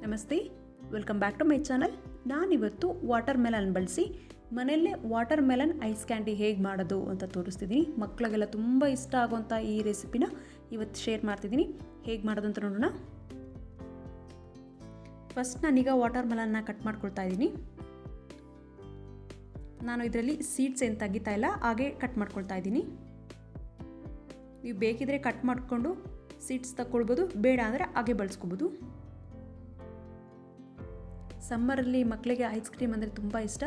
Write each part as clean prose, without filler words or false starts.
ನಮಸ್ತೆ, welcome back to my channel. ನಾನಿವತ್ತು watermelon ಬಳಸಿ ಮನೆಯಲ್ಲೇ ವಾಟರ್ ಮೆಲನ್ ಐಸ್ ಕ್ಯಾಂಡಿ ಹೇಗೆ ಮಾಡೋದು ಅಂತ ತೋರಿಸ್ತಿದ್ದೀನಿ. ಮಕ್ಕಳಿಗೆಲ್ಲ ತುಂಬ ಇಷ್ಟ ಆಗುವಂಥ ಈ ರೆಸಿಪಿನ ಇವತ್ತು ಶೇರ್ ಮಾಡ್ತಿದ್ದೀನಿ. ಹೇಗೆ ಮಾಡೋದು ಅಂತ ನೋಡೋಣ. ಫಸ್ಟ್ ನಾನೀಗ ವಾಟರ್ ಮೆಲನ್ನ ಕಟ್ ಮಾಡ್ಕೊಳ್ತಾ ಇದ್ದೀನಿ. ನಾನು ಇದರಲ್ಲಿ ಸೀಡ್ಸ್ ಏನು ತೆಗಿತಾ ಇಲ್ಲ, ಹಾಗೆ ಕಟ್ ಮಾಡ್ಕೊಳ್ತಾ ಇದ್ದೀನಿ. ನೀವು ಬೇಕಿದ್ರೆ ಕಟ್ ಮಾಡಿಕೊಂಡು ಸೀಡ್ಸ್ ತಗೊಳ್ಬೋದು, ಬೇಡ ಅಂದರೆ ಹಾಗೆ ಬಳಸ್ಕೊಬೋದು. ಸಮ್ಮರಲ್ಲಿ ಮಕ್ಕಳಿಗೆ ಐಸ್ ಕ್ರೀಮ್ ಅಂದರೆ ತುಂಬ ಇಷ್ಟ.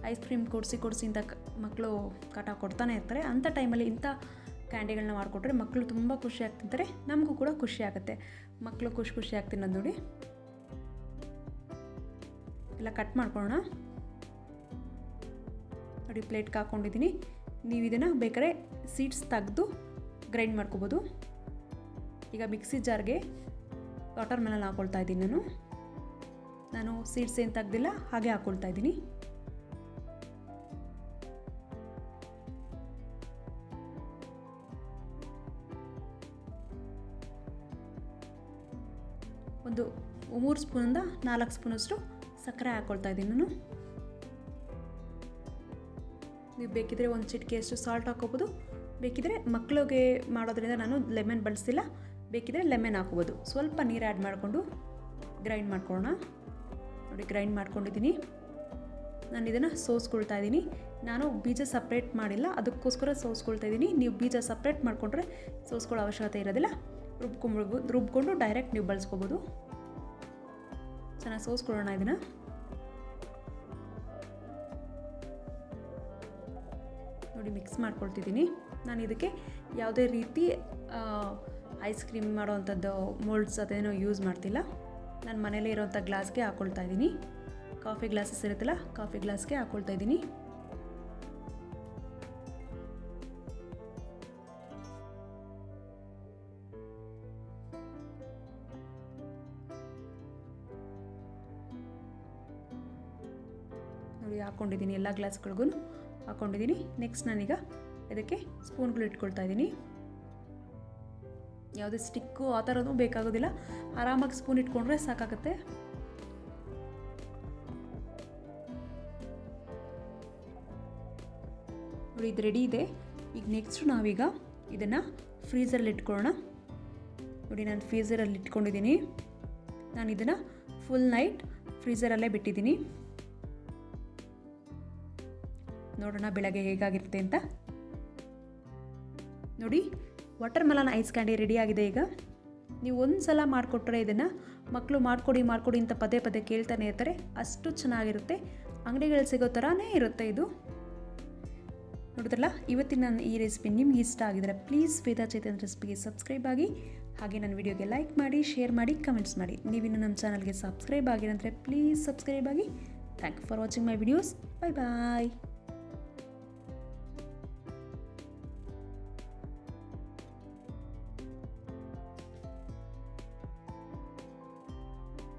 ಐಸ್ ಕ್ರೀಮ್ ಕೊಡಿಸಿ ಅಂತ ಮಕ್ಕಳು ಕಾಟ ಕೊಡ್ತಾನೆ ಇರ್ತಾರೆ. ಅಂಥ ಟೈಮಲ್ಲಿ ಇಂಥ ಕ್ಯಾಂಡಿಗಳನ್ನ ಮಾಡಿಕೊಟ್ರೆ ಮಕ್ಕಳು ತುಂಬ ಖುಷಿ ಆಗ್ತಿರ್ತಾರೆ, ನಮಗೂ ಕೂಡ ಖುಷಿ ಆಗುತ್ತೆ. ಮಕ್ಕಳು ಖುಷಿ ಆಗ್ತಿನ್ನೋದು ನೋಡಿ. ಎಲ್ಲ ಕಟ್ ಮಾಡ್ಕೊಳ್ಳೋಣ. ನೋಡಿ, ಪ್ಲೇಟ್ಗೆ ಹಾಕ್ಕೊಂಡಿದ್ದೀನಿ. ನೀವು ಇದನ್ನು ಬೇಕಾದ್ರೆ ಸೀಡ್ಸ್ ತೆಗೆದು ಗ್ರೈಂಡ್ ಮಾಡ್ಕೋಬೋದು. ಈಗ ಮಿಕ್ಸಿ ಜಾರ್ಗೆ ವಾಟರ್ ಮೆಲನ್ ಹಾಕ್ಕೊಳ್ತಾ ಇದ್ದೀನಿ. ನಾನು ಸೀಡ್ಸ್ ಏನು ತೆಗ್ದಿಲ್ಲ, ಹಾಗೆ ಹಾಕ್ಕೊಳ್ತಾ ಇದ್ದೀನಿ. ಒಂದು 3 ಸ್ಪೂನಿಂದ 4 ಸ್ಪೂನಷ್ಟು ಸಕ್ಕರೆ ಹಾಕ್ಕೊಳ್ತಾ ಇದ್ದೀನಿ ನಾನು. ನೀವು ಬೇಕಿದ್ರೆ ಒಂದು ಚಿಟಿಕೆಯಷ್ಟು ಸಾಲ್ಟ್ ಹಾಕೋಬೋದು. ಬೇಕಿದ್ರೆ ಮಕ್ಕಳಿಗೆ ಮಾಡೋದ್ರಿಂದ ನಾನು ಲೆಮನ್ ಬಳಸಿಲ್ಲ, ಬೇಕಿದ್ರೆ ಲೆಮನ್ ಹಾಕೋಬೋದು. ಸ್ವಲ್ಪ ನೀರು ಆ್ಯಡ್ ಮಾಡಿಕೊಂಡು ಗ್ರೈಂಡ್ ಮಾಡ್ಕೊಳ್ಳೋಣ. ನೋಡಿ, ಗ್ರೈಂಡ್ ಮಾಡ್ಕೊಂಡಿದ್ದೀನಿ. ನಾನು ಇದನ್ನು ಸೋಸ್ಕೊಳ್ತಾ ಇದ್ದೀನಿ. ನಾನು ಬೀಜ ಸಪ್ರೇಟ್ ಮಾಡಿಲ್ಲ, ಅದಕ್ಕೋಸ್ಕರ ಸೋಸ್ಕೊಳ್ತಾ ಇದ್ದೀನಿ. ನೀವು ಬೀಜ ಸಪ್ರೇಟ್ ಮಾಡಿಕೊಂಡ್ರೆ ಸೋಸ್ಕೊಳ್ಳೋ ಅವಶ್ಯಕತೆ ಇರೋದಿಲ್ಲ. ರುಬ್ಕೊಂಡು ಡೈರೆಕ್ಟ್ ನೀವು ಬಳಸ್ಕೋಬೋದು. ಚೆನ್ನಾಗಿ ಸೋಸ್ಕೊಳ್ಳೋಣ ಇದನ್ನು. ನೋಡಿ, ಮಿಕ್ಸ್ ಮಾಡ್ಕೊಳ್ತಿದ್ದೀನಿ. ನಾನು ಇದಕ್ಕೆ ಯಾವುದೇ ರೀತಿ ಐಸ್ ಕ್ರೀಮ್ ಮಾಡೋವಂಥದ್ದು ಮೋಲ್ಡ್ಸ್ ಅದೇನೋ ಯೂಸ್ ಮಾಡ್ತಿಲ್ಲ. ನಾನು ಮನೇಲೇ ಇರೋವಂಥ ಗ್ಲಾಸ್ಗೆ ಹಾಕ್ಕೊಳ್ತಾ ಇದ್ದೀನಿ. ಕಾಫಿ ಗ್ಲಾಸಸ್ ಇರುತ್ತಲ್ಲ, ಕಾಫಿ ಗ್ಲಾಸ್ಗೆ ಹಾಕ್ಕೊಳ್ತಾ ಇದ್ದೀನಿ. ನೋಡಿ, ಹಾಕ್ಕೊಂಡಿದ್ದೀನಿ. ಎಲ್ಲ ಗ್ಲಾಸ್ಗಳಿಗೂ ಹಾಕ್ಕೊಂಡಿದ್ದೀನಿ. ನೆಕ್ಸ್ಟ್ ನಾನೀಗ ಇದಕ್ಕೆ ಸ್ಪೂನ್ಗಳು ಇಟ್ಕೊಳ್ತಾ ಇದ್ದೀನಿ. ಯಾವುದೇ ಸ್ಟಿಕ್ಕು ಆ ಥರದ್ದು ಬೇಕಾಗೋದಿಲ್ಲ. ಆರಾಮಾಗಿ ಸ್ಪೂನ್ ಇಟ್ಕೊಂಡ್ರೆ ಸಾಕಾಗುತ್ತೆ. ನೋಡಿ, ಇದು ರೆಡಿ ಇದೆ. ಈಗ ನೆಕ್ಸ್ಟ್ ನಾವೀಗ ಇದನ್ನು ಫ್ರೀಝರಲ್ಲಿ ಇಟ್ಕೊಳ್ಳೋಣ. ನೋಡಿ, ನಾನು ಫ್ರೀಝರಲ್ಲಿ ಇಟ್ಕೊಂಡಿದ್ದೀನಿ. ನಾನು ಇದನ್ನು ಫುಲ್ ನೈಟ್ ಫ್ರೀಝರಲ್ಲೇ ಬಿಟ್ಟಿದ್ದೀನಿ. ನೋಡೋಣ ಬೆಳಗ್ಗೆ ಹೇಗಾಗಿರುತ್ತೆ ಅಂತ. ನೋಡಿ, water melon ice candy ready ಆಗಿದೆ. ಈಗ ನೀವು ಒಂದು ಸಲ ಮಾಡಿಕೊಟ್ರೆ ಇದನ್ನು ಮಕ್ಕಳು ಮಾಡಿಕೊಡಿ ಅಂತ ಪದೇ ಕೇಳ್ತಾನೆ ಇರ್ತಾರೆ. ಅಷ್ಟು ಚೆನ್ನಾಗಿರುತ್ತೆ. ಅಂಗಡಿಗಳಲ್ಲಿ ಸಿಗೋ ಥರನೇ ಇರುತ್ತೆ ಇದು. ನೋಡಿದ್ರಲ್ಲ, ಇವತ್ತಿನ ನನ್ನ ಈ ರೆಸಿಪಿ ನಿಮ್ಗೆ ಇಷ್ಟ ಆಗಿದ್ರೆ ಪ್ಲೀಸ್ ವೇದಾ ಚೇತನ್ ರೆಸಿಪಿಗೆ ಸಬ್ಸ್ಕ್ರೈಬ್ ಆಗಿ, ಹಾಗೆ ನನ್ನ ವಿಡಿಯೋಗೆ ಲೈಕ್ ಮಾಡಿ, ಶೇರ್ ಮಾಡಿ, ಕಮೆಂಟ್ಸ್ ಮಾಡಿ. ನೀವಿನ್ನು ನಮ್ಮ ಚಾನಲ್ಗೆ ಸಬ್ಸ್ಕ್ರೈಬ್ ಆಗಿರಂದರೆ ಪ್ಲೀಸ್ ಸಬ್ಸ್ಕ್ರೈಬ್ ಆಗಿ. Thank you for watching my videos. Bye bye.